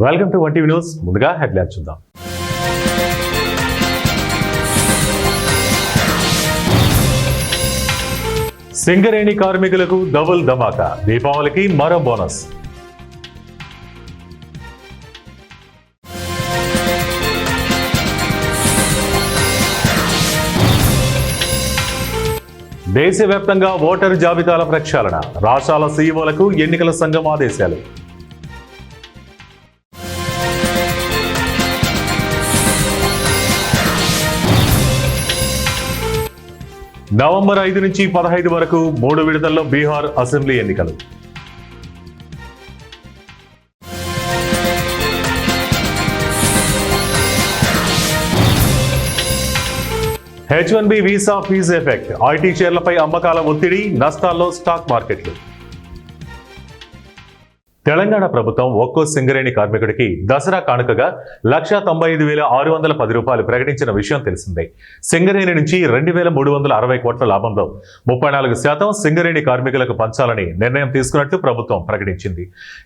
Welcome to one TV news. ముందుగా headlines చూద్దాం. సింగరేణి కార్మికులకు డబుల్ ధమాకా, దీపావళికి మరో బోనస్. దేశవ్యాప్తంగా ఓటరు జాబితాల ప్రక్షాళన, రాష్ట్రాల సీఈఓలకు ఎన్నికల సంఘం ఆదేశాలు. నవంబర్ 5 నుంచి 15 వరకు 3 విడతల్లో బీహార్ అసెంబ్లీ ఎన్నికలు. H1B visa fee effect, IT షేర్లపై అమ్మకాల ఒత్తిడి, నష్టాల్లో స్టాక్ మార్కెట్లు. తెలంగాణ ప్రభుత్వం ఒక్కో సింగరేణి కార్మికుడికి దసరా కానుకగా 1,95,610 రూపాయలు ప్రకటించిన విషయం తెలిసిందే. సింగరేణి నుంచి 2,360 కోట్ల లాభంలో 34% సింగరేణి కార్మికులకు పంచాలని నిర్ణయం తీసుకున్నట్లు ప్రభుత్వం ప్రకటించింది.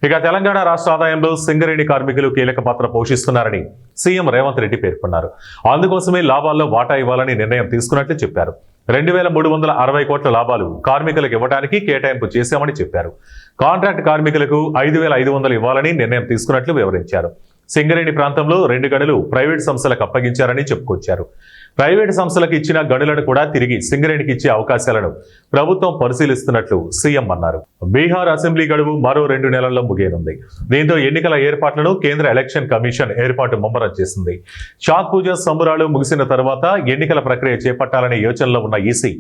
ఇక తెలంగాణ రాష్ట్ర ఆదాయంలో సింగరేణి కార్మికులు కీలక పాత్ర పోషిస్తున్నారని సీఎం రేవంత్ రెడ్డి పేర్కొన్నారు. అందుకోసమే లాభాల్లో వాటా ఇవ్వాలని నిర్ణయం తీసుకున్నట్లు చెప్పారు. 2,360 కోట్ల లాభాలు కార్మికులకు ఇవ్వడానికి కేటాయింపు చేశామని చెప్పారు. కాంట్రాక్ట్ కార్మికులకు 5,500 ఇవ్వాలని నిర్ణయం తీసుకున్నట్లు వివరించారు. సింగరేణి ప్రాంతంలో 2 గనులు ప్రైవేట్ సంస్థలకు అప్పగించారని చెప్పుకొచ్చారు. ప్రైవేటు సంస్థలకు ఇచ్చిన గనులను కూడా తిరిగి సింగరేణికి ఇచ్చే అవకాశాలను ప్రభుత్వం పరిశీలిస్తున్నట్లు సీఎం అన్నారు. బీహార్ అసెంబ్లీ గడువు మరో 2 నెలల్లో ముగియనుంది. దీంతో ఎన్నికల ఏర్పాట్లను కేంద్ర ఎలక్షన్ కమిషన్ ఏర్పాటు ముమ్మరం చేసింది. చాత్ పూజ సంబరాలు ముగిసిన తర్వాత ఎన్నికల ప్రక్రియ చేపట్టాలనే యోచనలో ఉన్న ఈసీ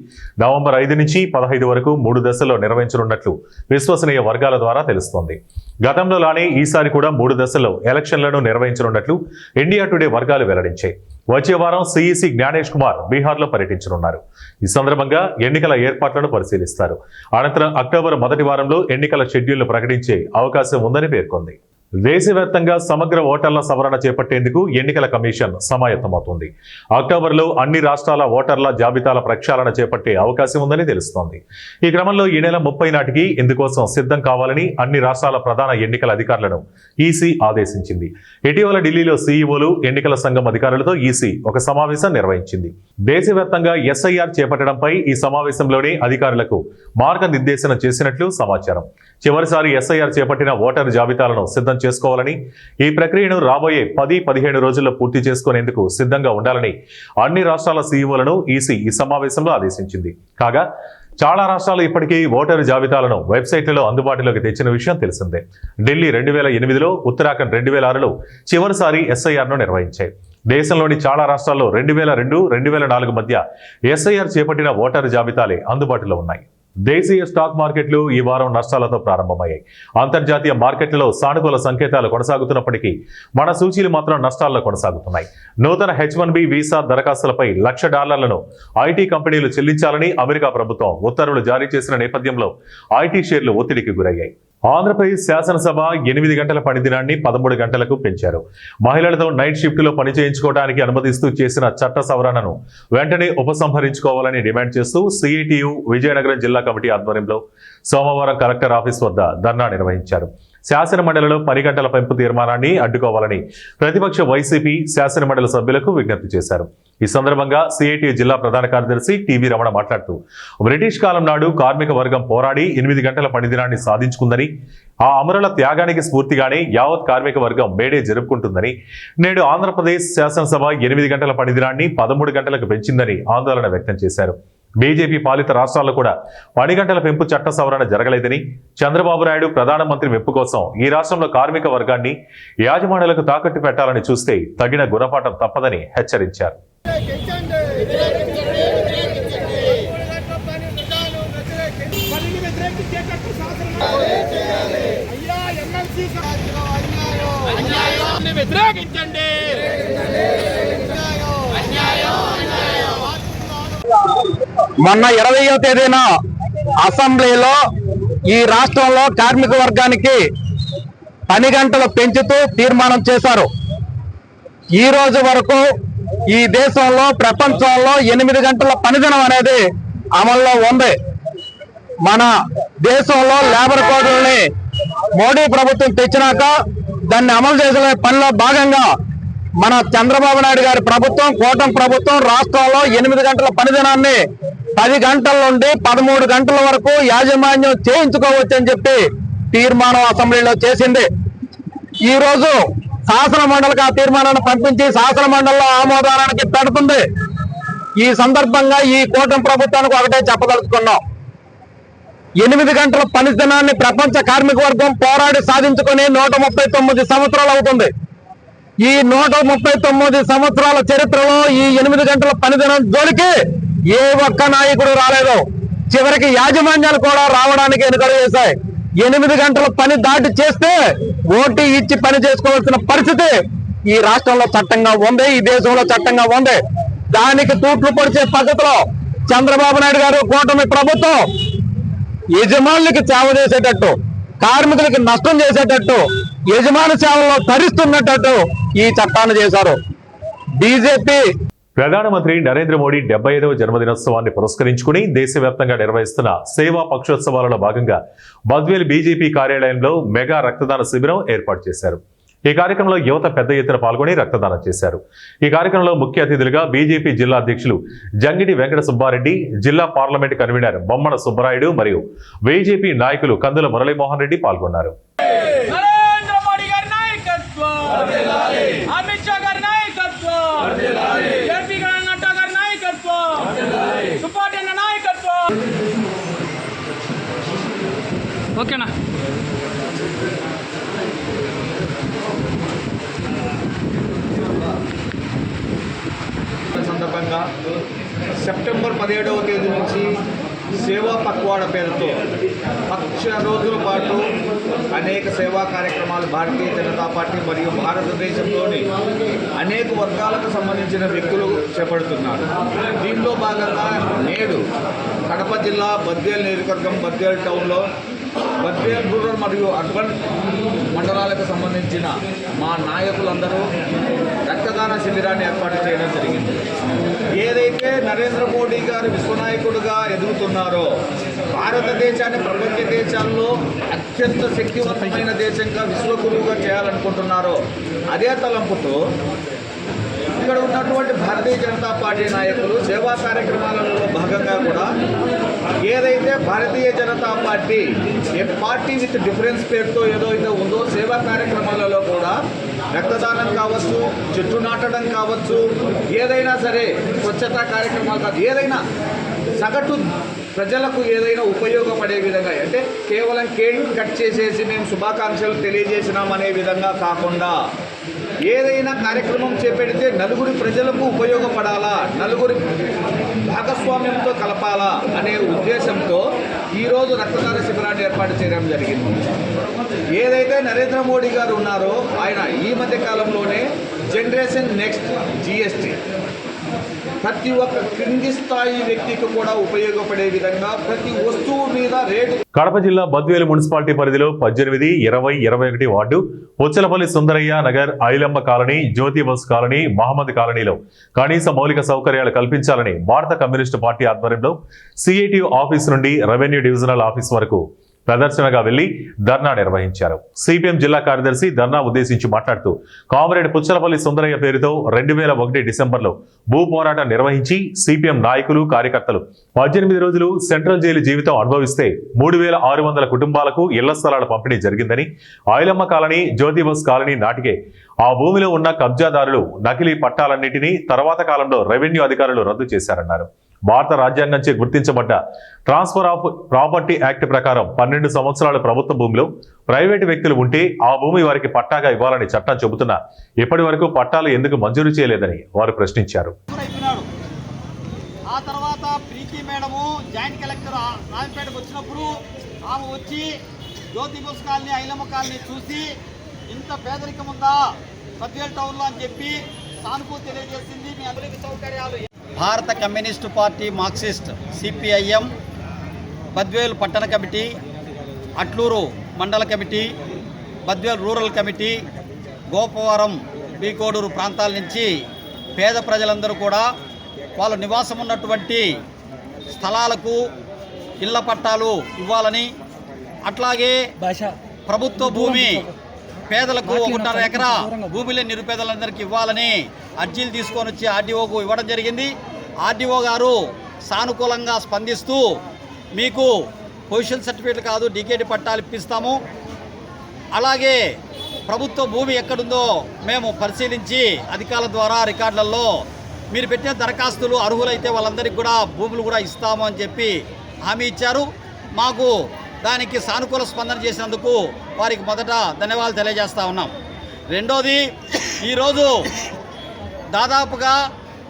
నవంబర్ 5 నుంచి 15 వరకు 3 దశల్లో నిర్వహించనున్నట్లు విశ్వసనీయ వర్గాల ద్వారా తెలుస్తోంది. గతంలో లానే ఈసారి కూడా 3 దశల్లో ఎలక్షన్లను నిర్వహించనున్నట్లు ఇండియా టుడే వర్గాలు వెల్లడించాయి. వచ్చే వారం సిఈసి జ్ఞానేష్ కుమార్ బీహార్లో పర్యటించనున్నారు. ఈ సందర్భంగా ఎన్నికల ఏర్పాట్లను పరిశీలిస్తారు. అనంతరం అక్టోబర్ మొదటి వారంలో ఎన్నికల షెడ్యూల్ను ప్రకటించే అవకాశం ఉందని పేర్కొంది. దేశవ్యాప్తంగా సమగ్ర ఓటర్ల సవరణ చేపట్టేందుకు ఎన్నికల కమిషన్ సమాయత్తమవుతుంది. అక్టోబర్లో అన్ని రాష్ట్రాల ఓటర్ల జాబితాల ప్రక్షాళన చేపట్టే అవకాశం ఉందని తెలుస్తోంది. ఈ క్రమంలో ఈ నెల 30 నాటికి ఇందుకోసం సిద్ధం కావాలని అన్ని రాష్ట్రాల ప్రధాన ఎన్నికల అధికారులను ఈసీ ఆదేశించింది. ఇటీవల ఢిల్లీలో సీఈఓలు, ఎన్నికల సంఘం అధికారులతో ఈసీ ఒక సమావేశం నిర్వహించింది. దేశవ్యాప్తంగా ఎస్ఐఆర్ చేపట్టడంపై ఈ సమావేశంలోనే అధికారులకు మార్గనిర్దేశన చేసినట్లు సమాచారం. చివరిసారి ఎస్ఐఆర్ చేపట్టిన ఓటరు జాబితాలను సిద్ధం చేసుకోవాలని, ఈ ప్రక్రియను రాబోయే 10-15 రోజుల్లో పూర్తి చేసుకునేందుకు సిద్ధంగా ఉండాలని అన్ని రాష్ట్రాల సీఈఓలను ఈసీ ఈ సమావేశంలో ఆదేశించింది. కాగా చాలా రాష్ట్రాలు ఇప్పటికీ ఓటరు జాబితాలను వెబ్సైట్లలో అందుబాటులోకి తెచ్చిన విషయం తెలిసిందే. ఢిల్లీ 2008లో, ఉత్తరాఖండ్ 2006లో చివరిసారి ఎస్ఐఆర్ను నిర్వహించాయి. దేశంలోని చాలా రాష్ట్రాల్లో 2002, 2004 మధ్య ఎస్ఐఆర్ చేపట్టిన ఓటరు జాబితాలే అందుబాటులో ఉన్నాయి. దేశీయ స్టాక్ మార్కెట్లు ఈ వారం నష్టాలతో ప్రారంభమయ్యాయి. అంతర్జాతీయ మార్కెట్లలో సానుకూల సంకేతాలు కొనసాగుతున్నప్పటికీ మన సూచీలు మాత్రం నష్టాల్లో కొనసాగుతున్నాయి. నూతన H1B వీసా దరఖాస్తులపై $1,00,000 ఐటీ కంపెనీలు చెల్లించాలని అమెరికా ప్రభుత్వం ఉత్తర్వులు జారీ చేసిన నేపథ్యంలో ఐటీ షేర్లు ఒత్తిడికి గురయ్యాయి. ఆంధ్రప్రదేశ్ శాసనసభ 8 గంటల పనిదినాన్ని 13 గంటలకు పెంచారు. మహిళలతో నైట్ షిఫ్ట్లో పని చేయించుకోవడానికి అనుమతిస్తూ చేసిన చట్ట సవరణను వెంటనే ఉపసంహరించుకోవాలని డిమాండ్ చేస్తూ సిఐటియు విజయనగరం జిల్లా కమిటీ ఆధ్వర్యంలో సోమవారం కలెక్టర్ ఆఫీస్ వద్ద ధర్నా నిర్వహించారు. శాసనమండలిలో 10 గంటల పెంపు తీర్మానాన్ని అడ్డుకోవాలని ప్రతిపక్ష వైసీపీ శాసనమండలి సభ్యులకు విజ్ఞప్తి చేశారు. ఈ సందర్భంగా సిఐటియు జిల్లా ప్రధాన కార్యదర్శి టీవీ రమణ మాట్లాడుతూ, బ్రిటిష్ కాలం నాడు కార్మిక వర్గం పోరాడి 8 గంటల పనిదినాన్ని సాధించుకుందని, ఆ అమరుల త్యాగానికి స్ఫూర్తిగానే యావత్ కార్మిక వర్గం మేడే జరుపుకుంటుందని, నేడు ఆంధ్రప్రదేశ్ శాసనసభ 8 గంటల పనిదినాన్ని 13 గంటలకు పెంచిందని ఆందోళన వ్యక్తం చేశారు. బీజేపీ పాలిత రాష్ట్రాల్లో కూడా 10 గంటల పెంపు చట్ట సవరణ జరగలేదని, చంద్రబాబు నాయుడు ప్రధానమంత్రి మెప్పు కోసం ఈ రాష్ట్రంలో కార్మిక వర్గాన్ని యాజమాన్యాలకు తాకట్టు పెట్టాలని చూస్తే తగిన గుణపాఠం తప్పదని హెచ్చరించారు. మొన్న 20వ తేదీన అసెంబ్లీలో ఈ రాష్ట్రంలో కార్మిక వర్గానికి 10 గంటలు పెంచుతూ తీర్మానం చేశారు. ఈ రోజు వరకు ఈ దేశంలో, ప్రపంచంలో 8 గంటల పనిదినం అనేది అమల్లో ఉంది. మన దేశంలో లేబర్ కోడ్లని మోడీ ప్రభుత్వం తెచ్చినాక దాన్ని అమలు చేసే పనిలో భాగంగా మన చంద్రబాబు నాయుడు గారి ప్రభుత్వం, కూటమి ప్రభుత్వం రాష్ట్రంలో 8 గంటల పనిదినాన్ని 10 గంటల నుండి 13 గంటల వరకు యాజమాన్యం చేయించుకోవచ్చని చెప్పి తీర్మానం అసెంబ్లీలో చేసింది. ఈ రోజు శాసన మండలికి ఆ తీర్మానాన్ని పంపించి శాసన మండలిలో ఆమోదానికి పెడుతుంది. ఈ సందర్భంగా ఈ కూటమి ప్రభుత్వానికి ఒకటే చెప్పదలుచుకున్నాం. 8 గంటల పనిదినాన్ని ప్రపంచ కార్మిక వర్గం పోరాడి సాధించుకొని 139 సంవత్సరాలు అవుతుంది. ఈ 139 సంవత్సరాల చరిత్రలో ఈ 8 గంటల పనిదినం జోలికి ఏ ఒక్క నాయకుడు రాలేదు. చివరికి యాజమాన్యాలు కూడా రావడానికి వెనుకడు చేశాయి. 8 గంటల పని దాటి చేస్తే ఓటీ ఇచ్చి పని చేసుకోవాల్సిన పరిస్థితి ఈ రాష్ట్రంలో చట్టంగా ఉంది, ఈ దేశంలో చట్టంగా ఉంది. దానికి తూట్లు పొడిచే పద్ధతిలో చంద్రబాబు నాయుడు గారు, కూటమి ప్రభుత్వం యజమానులకి సేవ చేసేటట్టు, కార్మికులకి నష్టం చేసేటట్టు, యజమాని సేవల్లో తరిస్తున్నట్టు ఈ చట్టాన్ని చేశారు. బీజేపీ ప్రధానమంత్రి నరేంద్ర మోడీ 75వ జన్మదినోత్సవాన్ని పురస్కరించుకుని దేశవ్యాప్తంగా నిర్వహిస్తున్న సేవా పక్షోత్సవాలలో భాగంగా బద్వేల్ బీజేపీ కార్యాలయంలో మెగా రక్తదాన శిబిరం ఏర్పాటు చేశారు. ఈ కార్యక్రమంలో యువత పెద్ద ఎత్తున పాల్గొని రక్తదానం చేశారు. ఈ కార్యక్రమంలో ముఖ్య అతిథులుగా బీజేపీ జిల్లా అధ్యక్షులు జంగిడి వెంకట సుబ్బారెడ్డి, జిల్లా పార్లమెంట్ కన్వీనర్ బొమ్మన సుబ్బరాయుడు మరియు బీజేపీ నాయకులు కందుల మురళీమోహన్ రెడ్డి పాల్గొన్నారు. ఓకేనా? సందర్భంగా సెప్టెంబర్ 17వ తేదీ నుంచి సేవా పక్వాడ పేరుతో 10 రోజుల పాటు అనేక సేవా కార్యక్రమాలు భారతీయ జనతా పార్టీ మరియు భారతదేశంలోని అనేక వర్గాలకు సంబంధించిన వ్యక్తులు చేపడుతున్నారు. దీనిలో భాగంగా నేడు కడప జిల్లా బద్వేల్ నియోజకవర్గం బద్వేల్ టౌన్లో బద్వేల్ రూరల్ మరియు అర్బన్ మండలాలకు సంబంధించిన మా నాయకులందరూ రక్తదాన శిబిరాన్ని ఏర్పాటు చేయడం జరిగింది. ఏదైతే నరేంద్ర మోడీ గారు విశ్వనాయకుడుగా ఎదుగుతున్నారో, భారతదేశాన్ని ప్రపంచ దేశాల్లో అత్యంత శక్తివంతమైన దేశంగా విశ్వగురువుగా చేయాలనుకుంటున్నారో, అదే తలంపుతో ఇక్కడ ఉన్నటువంటి భారతీయ జనతా పార్టీ నాయకులు సేవా కార్యక్రమాలలో భాగంగా కూడా ఏదైతే Bharatiya Janata party a party with difference పేరుతో ఏదైతే ఉందో సేవా కార్యక్రమాలలో కూడా రక్తదానం కావచ్చు, చెట్టు నాటడం కావచ్చు, ఏదైనా సరే స్వచ్ఛతా కార్యక్రమాలు కాదు, ఏదైనా సగటు ప్రజలకు ఏదైనా ఉపయోగపడే విధంగా, అంటే కేవలం కేక్ కట్ చేసేసి మేము శుభాకాంక్షలు తెలియజేసినామనే విధంగా కాకుండా ఏదైనా కార్యక్రమం చేపడితే నలుగురి ప్రజలకు ఉపయోగపడాలా, నలుగురి భాగస్వామ్యంతో కలపాలా అనే ఉద్దేశంతో ఈరోజు రక్తదాన శిబిరాన్ని ఏర్పాటు చేయడం జరిగింది. ఏదైతే నరేంద్ర మోడీ గారు ఉన్నారో ఆయన ఈ మధ్య కాలంలోనే జనరేషన్ నెక్స్ట్ జీఎస్టీ ప్రతి ఒక్క క్రింది స్థాయి వ్యక్తికి కూడా ఉపయోగపడే విధంగా ప్రతి వస్తువు మీద రేటు. కడప జిల్లా బద్వేలు మున్సిపాలిటీ పరిధిలో 18, 20, 21 వార్డు పుచ్చలపల్లి సుందరయ్య నగర్, ఐలమ్మ కాలనీ, జ్యోతి బస్ కాలనీ, మహమ్మద్ కాలనీలో కనీస మౌలిక సౌకర్యాలు కల్పించాలని భారత కమ్యూనిస్టు పార్టీ ఆధ్వర్యంలో సిఐటియు ఆఫీస్ నుండి రెవెన్యూ డివిజనల్ ఆఫీస్ వరకు ప్రదర్శనగా వెళ్లి ధర్నా నిర్వహించారు. సిపిఎం జిల్లా కార్యదర్శి ధర్నా ఉద్దేశించి మాట్లాడుతూ కామ్రేడ్ పుచ్చలపల్లి సుందరయ్య పేరుతో 2001 డిసెంబర్లో భూ పోరాటం నిర్వహించి సిపిఎం నాయకులు, కార్యకర్తలు 18 రోజులు సెంట్రల్ జైలు జీవితం అనుభవిస్తే 3600 కుటుంబాలకు ఇళ్ల స్థలాల పంపిణీ జరిగిందని, ఐలమ్మ కాలనీ, జ్యోతి బస్ కాలనీ నాటికే ఆ భూమిలో ఉన్న కబ్జాదారులు నకిలీ పట్టాలన్నింటినీ తర్వాత కాలంలో రెవెన్యూ అధికారులు రద్దు చేశారన్నారు. భారత రాజ్యాంగంచే గుర్తించబడ్డ ట్రాన్స్ఫర్ ఆఫ్ ప్రాపర్టీ యాక్ట్ ప్రకారం 12 సంవత్సరాల ప్రభుత్వ భూమిలో ప్రైవేటు వ్యక్తులు ఉంటే ఆ భూమి వారికి పట్టాగా ఇవ్వాలని చట్టం చెబుతున్నా ఇప్పటి వరకు పట్టాలు ఎందుకు మంజూరు చేయలేదని వారు ప్రశ్నించారు. ఆ తర్వాత ప్రీతి మేడము జాయింట్ కలెక్టర్ రాజంపేటకు వచ్చినప్పుడు ఆమె వచ్చి జ్యోతి బస్ కాలనీ, ఐలమ్మ కాలనీ చూసి ఇంత పేదరికం ఉందా బద్వేల్ టౌన్లో అని చెప్పి సానుభూతి తెలియజేసింది. మీ అందరికీ సౌకర్యాలు. భారత communist party, Marxist, CPIM, Badvel పట్టణ కమిటీ, అట్లూరు మండల committee, Badvel rural committee, Gopavaram, B Kodur ప్రాంతాల నుంచి పేద ప్రజలందరూ కూడా వాళ్ళు నివాసం ఉన్నటువంటి స్థలాలకు ఇళ్ల పట్టాలు ఇవ్వాలని, అట్లాగే ప్రభుత్వ భూమి పేదలకు 1.5 ఎకరా భూమిలే నిరుపేదలందరికీ ఇవ్వాలని అర్జీలు తీసుకొని వచ్చి ఆర్డీఓకు ఇవ్వడం జరిగింది. ఆర్డీఓ గారు సానుకూలంగా స్పందిస్తూ మీకు పొజిషన్ సర్టిఫికేట్లు కాదు డీకేటీ పట్టాలు ఇప్పిస్తాము, అలాగే ప్రభుత్వ భూమి ఎక్కడుందో మేము పరిశీలించి అధికారుల ద్వారా రికార్డులలో మీరు పెట్టిన దరఖాస్తులు అర్హులైతే వాళ్ళందరికీ కూడా భూములు కూడా ఇస్తాము అని చెప్పి హామీ ఇచ్చారు. మాకు దానికి సానుకూల స్పందన చేసినందుకు వారికి మొదట ధన్యవాదాలు తెలియజేస్తూ ఉన్నాం. రెండోది, ఈరోజు దాదాపుగా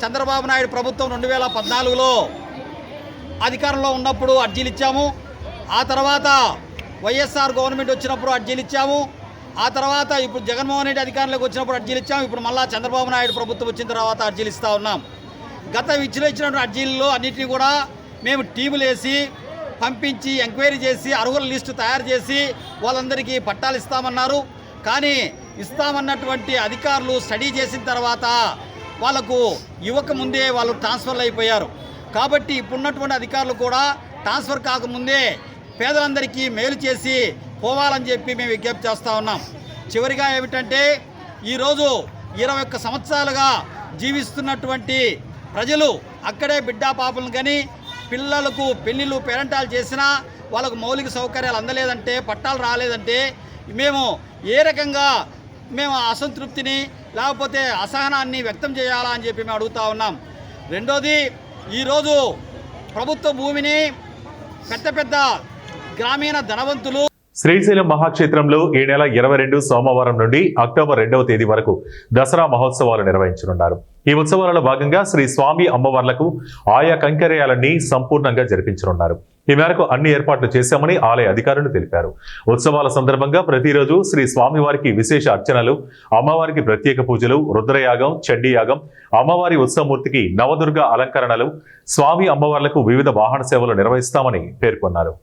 చంద్రబాబు నాయుడు ప్రభుత్వం 2014లో అధికారంలో ఉన్నప్పుడు అర్జీలు ఇచ్చాము, ఆ తర్వాత వైఎస్ఆర్ గవర్నమెంట్ వచ్చినప్పుడు అర్జీలు ఇచ్చాము, ఆ తర్వాత ఇప్పుడు జగన్మోహన్ రెడ్డి అధికారంలోకి వచ్చినప్పుడు అర్జీలు ఇచ్చాము, ఇప్పుడు మళ్ళా చంద్రబాబు నాయుడు ప్రభుత్వం వచ్చిన తర్వాత అర్జీలు ఇస్తూ ఉన్నాం. గత ఇచ్చినటువంటి అర్జీల్లో అన్నింటినీ కూడా మేము టీములు వేసి పంపించి ఎంక్వైరీ చేసి అర్హుల లిస్టు తయారు చేసి వాళ్ళందరికీ పట్టాలు ఇస్తామన్నారు. కానీ ఇస్తామన్నటువంటి అధికారులు స్టడీ చేసిన తర్వాత వాళ్ళకు ఇవ్వకముందే వాళ్ళు ట్రాన్స్ఫర్లు అయిపోయారు. కాబట్టి ఇప్పుడున్నటువంటి అధికారులు కూడా ట్రాన్స్ఫర్ కాకముందే పేదలందరికీ మేలు చేసి పోవాలని చెప్పి మేము విజ్ఞప్తి చేస్తూ ఉన్నాం. చివరిగా ఏమిటంటే ఈరోజు 21 సంవత్సరాలుగా జీవిస్తున్నటువంటి ప్రజలు అక్కడే బిడ్డా పాపలను కానీ పిల్లలకు పెళ్ళిళ్ళు పేరెంటాలు చేసినా వాళ్ళకు మౌలిక సౌకర్యాలు అందలేదంటే, పట్టాలు రాలేదంటే మేము ఏ రకంగా మేము అసంతృప్తిని లేకపోతే అసహనాన్ని వ్యక్తం చేయాలా అని చెప్పి మేము అడుగుతూ ఉన్నాం. రెండోది, ఈరోజు ప్రభుత్వ భూమిని పెద్ద గ్రామీణ ధనవంతులు శ్రీశైలం మహాక్షేత్రంలో ఈ నెల 22 సోమవారం నుండి అక్టోబర్ 2వ తేదీ వరకు దసరా మహోత్సవాలు నిర్వహించనున్నారు. ఈ ఉత్సవాలలో భాగంగా శ్రీ స్వామి అమ్మవార్లకు ఆయా కైంకర్యాలన్నీ సంపూర్ణంగా జరిపించనున్నారు. ఈ మేరకు అన్ని ఏర్పాట్లు చేశామని ఆలయ అధికారులు తెలిపారు. ఉత్సవాల సందర్భంగా ప్రతిరోజు శ్రీ స్వామివారికి విశేష అర్చనలు, అమ్మవారికి ప్రత్యేక పూజలు, రుద్రయాగం, చండీయాగం, అమ్మవారి ఉత్సవమూర్తికి నవదుర్గ అలంకరణలు, స్వామి అమ్మవార్లకు వివిధ వాహన సేవలు నిర్వహిస్తామని పేర్కొన్నారు.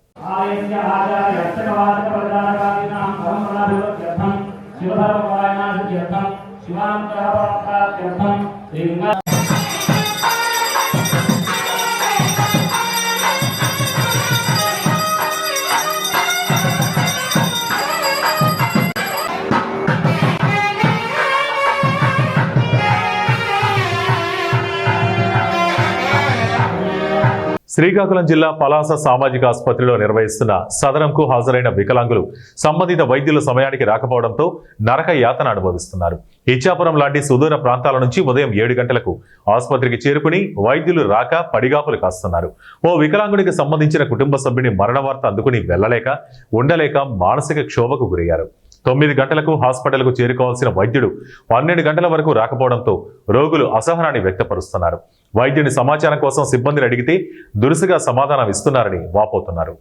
శ్రీకాకుళం జిల్లా పలాస సామాజిక ఆసుపత్రిలో నిర్వహిస్తున్న సదనంకు హాజరైన వికలాంగులు సంబంధిత వైద్యుల సమయానికి రాకపోవడంతో నరక యాతన అనుభవిస్తున్నారు. ఇచ్చాపురం లాంటి సుదూర ప్రాంతాల నుంచి ఉదయం 7 గంటలకు ఆసుపత్రికి చేరుకుని వైద్యులు రాక పడిగాపులు కాస్తున్నారు. ఓ వికలాంగుడికి సంబంధించిన కుటుంబ సభ్యుని మరణ వార్త అందుకుని వెళ్లలేక ఉండలేక మానసిక క్షోభకు గురయ్యారు. 9 గంటలకు హాస్పిటల్కు చేరుకోవాల్సిన వైద్యుడు 12 గంటల వరకు రాకపోవడంతో రోగులు అసహనాన్ని వ్యక్తపరుస్తున్నారు. వైద్యుని సమాచారం కోసం సిబ్బందిని అడిగితే దురుసుగా సమాధానం ఇస్తున్నారని వాపోతున్నారు.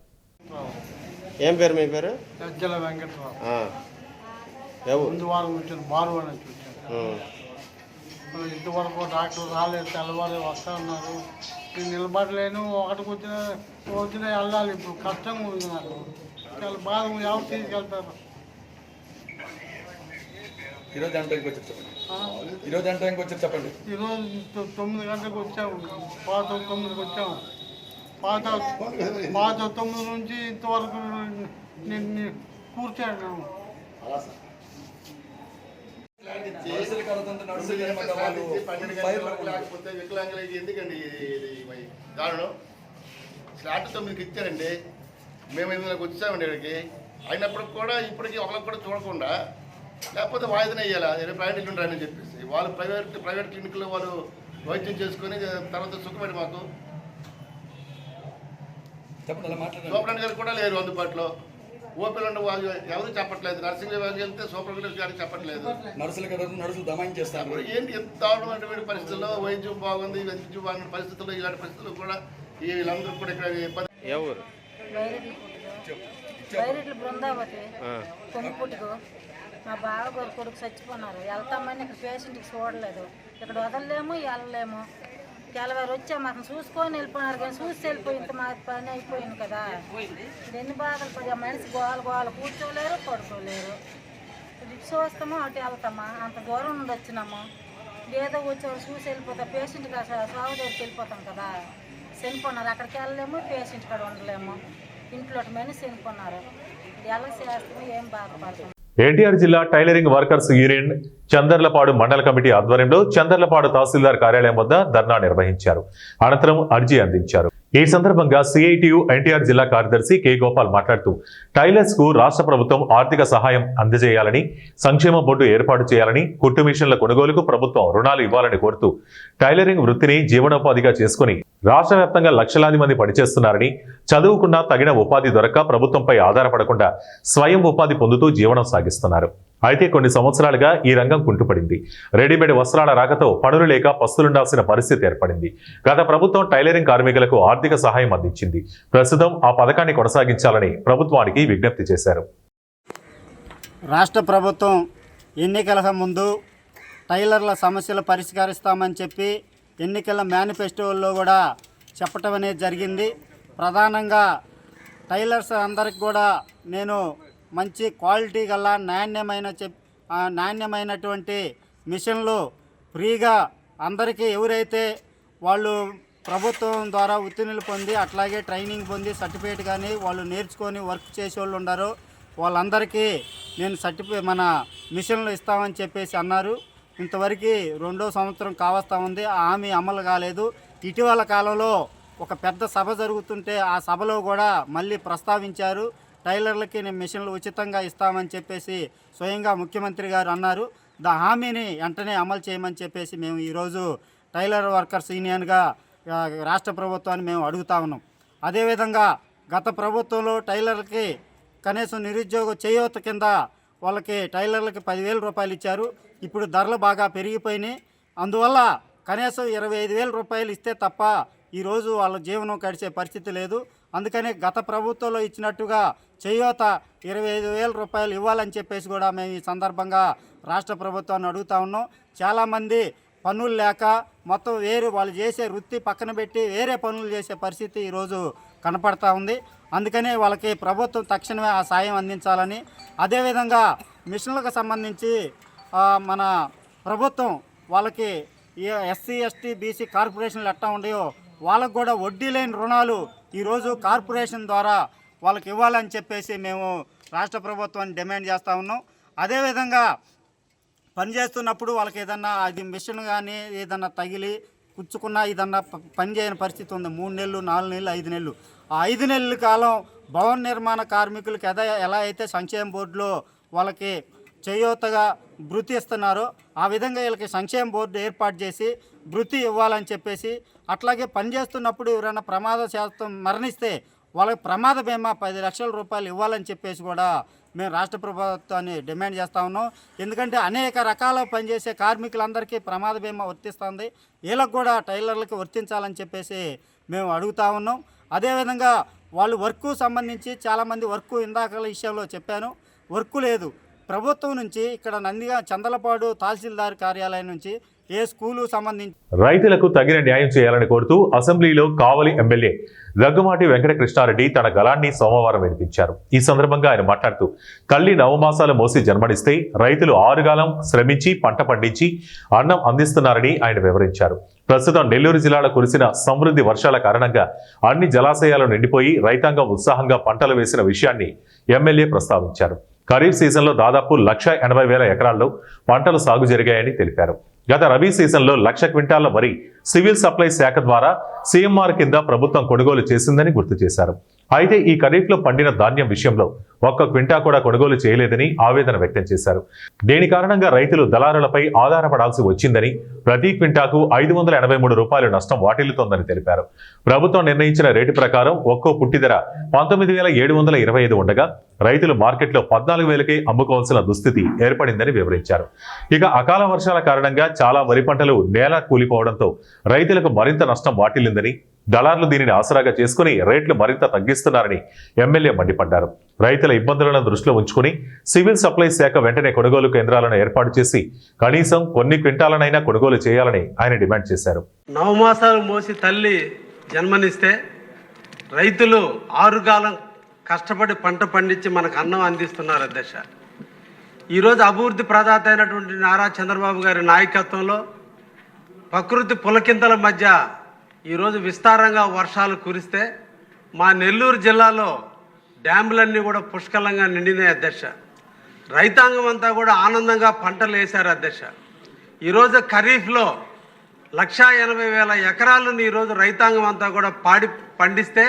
ఏం పేరు మీ పేరు? గజ్జల వెంకటరావు. ఎవరు? ముందు వారం వచ్చాను, బారువాడ నుంచి వచ్చాను. ఇంతవరకు డాక్టర్ రాలేదు, తెల్లవారు వస్తా ఉన్నారు. నేను నిలబడలేను, ఒకటికి వచ్చిన వెళ్ళాలి. ఇప్పుడు కష్టంగా ఉంది నాకు, చాలా బాధ. ఎవరు తీసుకెళ్తారు? ఈరోజు ఎంత టైంకి వచ్చారు చెప్పండి. ఈరోజు ఎంత టైంకి వచ్చారు చెప్పండి. ఈరోజు 9 గంటలకు వచ్చాము, పాత 9కి వచ్చాము. పాత 9 నుంచి ఇంతవరకు నేను కూర్చాను. లేకపోతే వికలాంగులకి ఎందుకండి కారణం? స్లాట్ 9కి ఇచ్చారండి, మేము 8కి వచ్చామండి ఇక్కడికి. అయినప్పటికి కూడా ఇప్పటికీ ఒకరికి కూడా చూడకుండా లేకపోతే వాయిదానే వేయాలా, ప్రైవేట్ ఉంటారని చెప్పేసి వాళ్ళు ప్రైవేట్ క్లినిక్లో వాళ్ళు వైద్యం చేసుకొని తర్వాత సుఖపడి మాకు సూపరింటెండెంట్ గారు కూడా లేరు అందుబాటులో. ఓపీలు ఉండే వాళ్ళు ఎవరు చెప్పట్లేదు. నర్సింగ్ విభాగం వెళ్తే సూపరింటెండెంట్ గారికి చెప్పట్లేదు. నర్సులు దమాయింగ్ చేస్తారు. ఏంటి ఎంత దారుణమైనటువంటి పరిస్థితుల్లో వైద్యం బాగుంది, వైద్యం బాగున్న పరిస్థితుల్లో ఇలాంటి పరిస్థితుల్లో కూడా వీళ్ళందరూ కూడా ఇక్కడ ఎవరు బైరెడ్లు బృందావతి కొమ్ముపుట్టుకు మా బావ గారు కొడుకు చచ్చిపోయినారు. వెళ్తామని ఇక్కడ పేషెంట్కి చూడలేదు, ఇక్కడ వదలలేము వెళ్ళలేము. తెల్లవారు వచ్చాము, అతను చూసుకొని వెళ్ళిపోయినారు. కానీ చూసి వెళ్ళిపోయింది, మా పని అయిపోయింది కదా. ఎన్ని బాధలు పడి మనిషి గోల కూర్చోలేరు, పడుకోలేరు. రిక్షా వస్తామో అటు వెళ్తామా, అంత దూరం నుండి వచ్చినాము. ఏదో వచ్చేవారు చూసి వెళ్ళిపోతాం, పేషెంట్కి సాగు దగ్గరికి వెళ్ళిపోతాం కదా. చనిపోయినారు, అక్కడికి వెళ్ళలేము, పేషెంట్ కాడ ఉండలేము. ఇంట్లో మనిషి చనిపోయినారు. ఎలా చేస్తామో ఏం బాధపడతాం. ఎన్టీఆర్ జిల్లా టైలరింగ్ వర్కర్స్ యూనియన్ చందర్లపాడు మండల కమిటీ ఆధ్వర్యంలో చందర్లపాడు తహసీల్దార్ కార్యాలయం వద్ద ధర్నా నిర్వహించారు. అనంతరం అర్జీ అందించారు. ఈ సందర్భంగా సిఐటియు ఎన్టీఆర్ జిల్లా కార్యదర్శి కె గోపాల్ మాట్లాడుతూ టైలర్స్ కు రాష్ట్ర ప్రభుత్వం ఆర్థిక సహాయం అందజేయాలని, సంక్షేమ బోర్డు ఏర్పాటు చేయాలని, కుట్టు మిషన్ల కొనుగోలుకు ప్రభుత్వం రుణాలు ఇవ్వాలని కోరుతూ టైలరింగ్ వృత్తిని జీవనోపాధిగా చేసుకుని రాష్ట్ర వ్యాప్తంగా లక్షలాది మంది పనిచేస్తున్నారని, చదువుకున్న తగిన ఉపాధి దొరక్క ప్రభుత్వంపై ఆధారపడకుండా స్వయం ఉపాధి పొందుతూ జీవనం సాగిస్తున్నారు. అయితే కొన్ని సంవత్సరాలుగా ఈ రంగం కుంటుపడింది. రెడీమేడ్ వస్త్రాల రాకతో పనులు లేక పస్తులుండాల్సిన పరిస్థితి ఏర్పడింది. గత ప్రభుత్వం టైలరింగ్ కార్మికులకు ఆర్థిక సహాయం అందించింది. ప్రస్తుతం ఆ పథకాన్ని కొనసాగించాలని ప్రభుత్వానికి విజ్ఞప్తి చేశారు. రాష్ట్ర ప్రభుత్వం ఎన్నికల ముందు టైలర్ల సమస్యలు పరిష్కరిస్తామని చెప్పి ఎన్నికల మేనిఫెస్టోల్లో కూడా చెప్పటం అనేది జరిగింది. ప్రధానంగా టైలర్స్ అందరికి కూడా నేను మంచి క్వాలిటీ గల నాణ్యమైనటువంటి మిషన్లు ఫ్రీగా అందరికీ ఎవరైతే వాళ్ళు ప్రభుత్వం ద్వారా ఉత్తీర్ణులు పొంది అట్లాగే ట్రైనింగ్ పొంది సర్టిఫికేట్ కానీ వాళ్ళు నేర్చుకొని వర్క్ చేసే వాళ్ళు ఉన్నారో వాళ్ళందరికీ నేను మన మిషన్లు ఇస్తామని చెప్పేసి అన్నారు. ఇంతవరకు 2వ సంవత్సరం కావస్తా ఉంది. ఆ హామీ అమలు కాలేదు. ఇటీవల కాలంలో ఒక పెద్ద సభ జరుగుతుంటే ఆ సభలో కూడా మళ్ళీ ప్రస్తావించారు. టైలర్లకి నేను మిషన్లు ఉచితంగా ఇస్తామని చెప్పేసి స్వయంగా ముఖ్యమంత్రి గారు అన్నారు. దా హామీని వెంటనే అమలు చేయమని చెప్పేసి మేము ఈరోజు టైలర్ వర్కర్స్ యూనియన్గా రాష్ట్ర ప్రభుత్వాన్ని మేము అడుగుతా ఉన్నాం. అదేవిధంగా గత ప్రభుత్వంలో టైలర్లకి కనీసం నిరుద్యోగ చేయూత కింద వాళ్ళకి టైలర్లకి 10,000 రూపాయలు ఇచ్చారు. ఇప్పుడు ధరలు బాగా పెరిగిపోయినాయి. అందువల్ల కనీసం 25,000 రూపాయలు ఇస్తే తప్ప ఈరోజు వాళ్ళ జీవనం గడిచే పరిస్థితి లేదు. అందుకని గత ప్రభుత్వంలో ఇచ్చినట్టుగా చేయూత 25,000 రూపాయలు ఇవ్వాలని చెప్పేసి కూడా మేము ఈ సందర్భంగా రాష్ట్ర ప్రభుత్వాన్ని అడుగుతా ఉన్నాం. చాలామంది పనులు లేక మొత్తం వాళ్ళు చేసే వృత్తి పక్కన పెట్టి వేరే పనులు చేసే పరిస్థితి ఈరోజు కనపడతా ఉంది. అందుకనే వాళ్ళకి ప్రభుత్వం తక్షణమే ఆ సాయం అందించాలని, అదేవిధంగా మిషన్లకు సంబంధించి మన ప్రభుత్వం వాళ్ళకి ఎస్సీ ఎస్టీ బీసీ కార్పొరేషన్లు ఎట్టా ఉన్నాయో వాళ్ళకు కూడా వడ్డీ లేని రుణాలు ఈరోజు కార్పొరేషన్ ద్వారా వాళ్ళకి ఇవ్వాలని చెప్పేసి మేము రాష్ట్ర ప్రభుత్వాన్ని డిమాండ్ చేస్తూ ఉన్నాం. అదేవిధంగా పనిచేస్తున్నప్పుడు వాళ్ళకి ఏదన్నా అది మిషన్ కానీ ఏదన్నా తగిలి కుచ్చుకున్నా ఏదన్నా పని చేయని పరిస్థితి ఉంది. 3 నెలలు 4 నెలలు 5 నెలలు. ఆ 5 నెలల కాలం భవన నిర్మాణ కార్మికులకి ఎలా అయితే సంక్షేమ బోర్డులో వాళ్ళకి చేయూతగా భృతి ఇస్తున్నారో ఆ విధంగా వీళ్ళకి సంక్షేమ బోర్డు ఏర్పాటు చేసి భృతి ఇవ్వాలని చెప్పేసి, అట్లాగే పనిచేస్తున్నప్పుడు ఎవరైనా ప్రమాదశాతం మరణిస్తే వాళ్ళకి ప్రమాద బీమా 10 లక్షల రూపాయలు ఇవ్వాలని చెప్పేసి కూడా మేము రాష్ట్ర ప్రభుత్వాన్ని డిమాండ్ చేస్తూ ఉన్నాం. ఎందుకంటే అనేక రకాల పనిచేసే కార్మికులందరికీ ప్రమాద బీమా వర్తిస్తుంది. వీళ్ళకు కూడా టైలర్లకి వర్తించాలని చెప్పేసి మేము అడుగుతూ ఉన్నాం. అదేవిధంగా వాళ్ళు వర్క్ సంబంధించి చాలామంది వర్క్ ఇందాక విషయంలో చెప్పాను, వర్క్ లేదు. ప్రభుత్వం నుంచి ఇక్కడ చందలపాడు తహసీల్దార్ కార్యాలయం నుంచి ఏ స్కూలు సంబంధించి రైతులకు తగిన న్యాయం చేయాలని కోరుతూ అసెంబ్లీలో కావలి ఎమ్మెల్యే దగ్గుమాటి వెంకటకృష్ణారెడ్డి తన గళాన్ని సోమవారం వినిపించారు. ఈ సందర్భంగా ఆయన మాట్లాడుతూ తల్లి నవమాసాలు మోసి జన్మనిస్తే రైతులు 6 కాలం శ్రమించి పంట పండించి అన్నం అందిస్తున్నారని ఆయన వివరించారు. ప్రస్తుతం నెల్లూరు జిల్లాలో కురిసిన సమృద్ధి వర్షాల కారణంగా అన్ని జలాశయాలు నిండిపోయి రైతాంగం ఉత్సాహంగా పంటలు వేసిన విషయాన్ని ఎమ్మెల్యే ప్రస్తావించారు. ఖరీఫ్ సీజన్లో దాదాపు 1,80,000 ఎకరాల్లో పంటలు సాగు జరిగాయని తెలిపారు. గత రబీ సీజన్లో 1,00,000 క్వింటాళ్ల వరి సివిల్ సప్లై శాఖ ద్వారా సీఎంఆర్ కింద ప్రభుత్వం కొనుగోలు చేసిందని గుర్తు చేశారు. అయితే ఈ ఖరీఫ్లో పండిన ధాన్యం విషయంలో 1 క్వింటా కూడా కొనుగోలు చేయలేదని ఆవేదన వ్యక్తం చేశారు. దీని కారణంగా రైతులు దళారులపై ఆధారపడాల్సి వచ్చిందని, ప్రతి క్వింటాకు 583 రూపాయలు నష్టం వాటిల్లుతోందని తెలిపారు. ప్రభుత్వం నిర్ణయించిన రేటు ప్రకారం ఒక్కో పుట్టి ధర 19,725 ఉండగా రైతులు మార్కెట్లో 14,000కే అమ్ముకోవాల్సిన దుస్థితి ఏర్పడిందని వివరించారు. ఇక అకాల వర్షాల కారణంగా చాలా వరి పంటలు నేల కూలిపోవడంతో రైతులకు మరింత నష్టం వాటిల్లిందని, దళార్లు దీనిని ఆసరాగా చేసుకుని రేట్లు మరింత తగ్గిస్తున్నారని ఎమ్మెల్యే మండిపడ్డారు. రైతుల ఇబ్బందులను దృష్టిలో ఉంచుకుని సివిల్ సప్లై శాఖ వెంటనే కొనుగోలు కేంద్రాలను ఏర్పాటు చేసి కనీసం కొన్ని క్వింటాలనైనా కొనుగోలు చేయాలని ఆయన డిమాండ్ చేశారు. నవమాసాలు మోసి తల్లి జన్మనిస్తే రైతులు 6 కాలం కష్టపడి పంట పండించి మనకు అన్నం అందిస్తున్నారు. అధ్యక్ష, ఈరోజు అభివృద్ధి ప్రదాత అయినటువంటి నారా చంద్రబాబు గారి నాయకత్వంలో ప్రకృతి పులకింతల మధ్య ఈరోజు విస్తారంగా వర్షాలు కురిస్తే మా నెల్లూరు జిల్లాలో డ్యాములన్నీ కూడా పుష్కలంగా నిండినాయి. అధ్యక్ష, రైతాంగం అంతా కూడా ఆనందంగా పంటలు వేశారు అధ్యక్ష. ఈరోజు ఖరీఫ్లో 1,80,000 ఎకరాలను ఈరోజు రైతాంగం అంతా కూడా పండిస్తే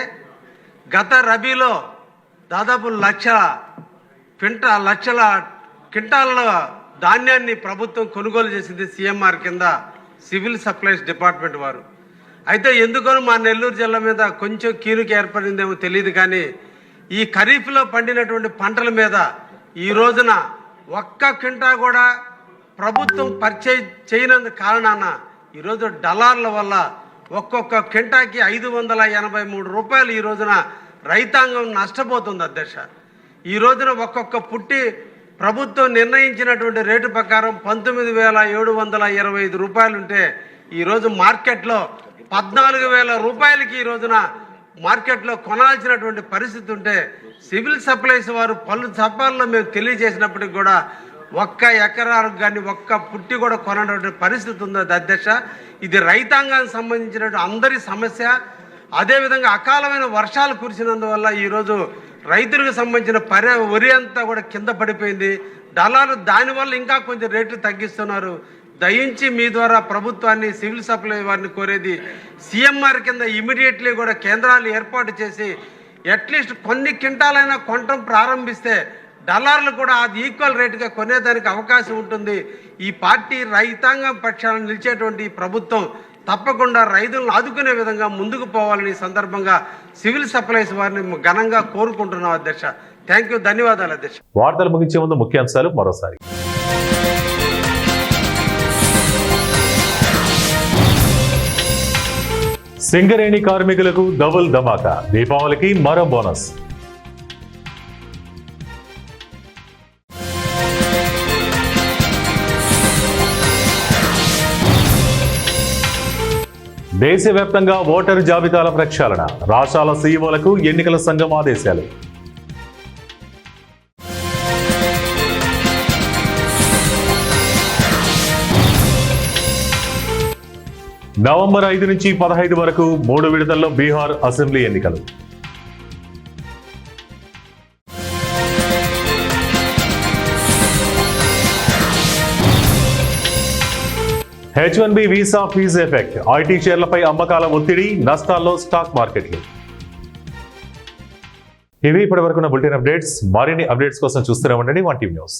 గత రబీలో దాదాపు లక్షల క్వింటాల ధాన్యాన్ని ప్రభుత్వం కొనుగోలు చేసింది సిఎంఆర్ కింద సివిల్ సప్లైస్ డిపార్ట్మెంట్ వారు. అయితే ఎందుకనో మా నెల్లూరు జిల్లా మీద కొంచెం కీనుక ఏర్పడిందేమో తెలియదు, కానీ ఈ ఖరీఫ్లో పండినటువంటి పంటల మీద ఈ రోజున ఒక్క క్వింటా కూడా ప్రభుత్వం పర్చేజ్ చేయనందు కారణాన ఈరోజు దళార్ల వల్ల ఒక్కొక్క క్వింటాకి 583 రూపాయలు ఈ రోజున రైతాంగం నష్టపోతుంది అధ్యక్ష. ఈ రోజున ఒక్కొక్క పుట్టి ప్రభుత్వం నిర్ణయించినటువంటి రేటు ప్రకారం 19,725 రూపాయలు ఉంటే ఈరోజు మార్కెట్లో 14,000 రూపాయలకి ఈ రోజున మార్కెట్లో కొనాల్సినటువంటి పరిస్థితి ఉంటే సివిల్ సప్లైస్ వారు పలు సభల్లో మేము తెలియజేసినప్పటికి కూడా ఒక్క ఎకరాలకు కానీ ఒక్క పుట్టి కూడా కొనటువంటి పరిస్థితి ఉంది అధ్యక్ష. ఇది రైతాంగానికి సంబంధించినటువంటి అందరి సమస్య. అదేవిధంగా అకాలమైన వర్షాలు కురిసినందువల్ల ఈరోజు రైతులకు సంబంధించిన వరి అంతా కూడా కింద పడిపోయింది. దళాలు దానివల్ల ఇంకా కొంచెం రేట్లు తగ్గిస్తున్నారు. దయించి మీ ద్వారా ప్రభుత్వాన్ని సివిల్ సప్లై వారిని కోరేది, సిఎంఆర్ కింద ఇమీడియట్లీ కూడా కేంద్రాలు ఏర్పాటు చేసి అట్లీస్ట్ కొన్ని క్వింటాలైనా కొనటం ప్రారంభిస్తే దళారులు కూడా అది ఈక్వల్ రేటుగా కొనేదానికి అవకాశం ఉంటుంది. ఈ పార్టీ రైతాంగం పక్షాలను నిలిచేటువంటి ప్రభుత్వం తప్పకుండా రైతులను ఆదుకునే విధంగా ముందుకు పోవాలని సందర్భంగా సివిల్ సప్లైస్ వారిని ఘనంగా కోరుకుంటున్నాం అధ్యక్ష. థ్యాంక్ యూ, ధన్యవాదాలు అధ్యక్ష. వార్తలు ముగించే ముందు ముఖ్యాంశాలు మరోసారి. సింగరేణి కార్మికులకు డబుల్ ధమాకా, దీపావళికి మరో బోనస్. దేశవ్యాప్తంగా ఓటరు జాబితాల ప్రక్షాళన, రాష్ట్రాల సీఈఓలకు ఎన్నికల సంఘం ఆదేశాలు. నవంబర్ 5 నుంచి 15 వరకు 3 విడతల్లో బీహార్ అసెంబ్లీ ఎన్నికలు. H1B visa fee effect, IT షేర్లపై అమ్మకాల ఒత్తిడి, నష్టాల్లో స్టాక్ మార్కెట్లు. ఇవి ఇప్పటి వరకున్న బులెటిన్ అప్డేట్స్. మరిన్ని అప్డేట్స్ కోసం చూస్తూనే ఉండండి 1 టీవీ న్యూస్.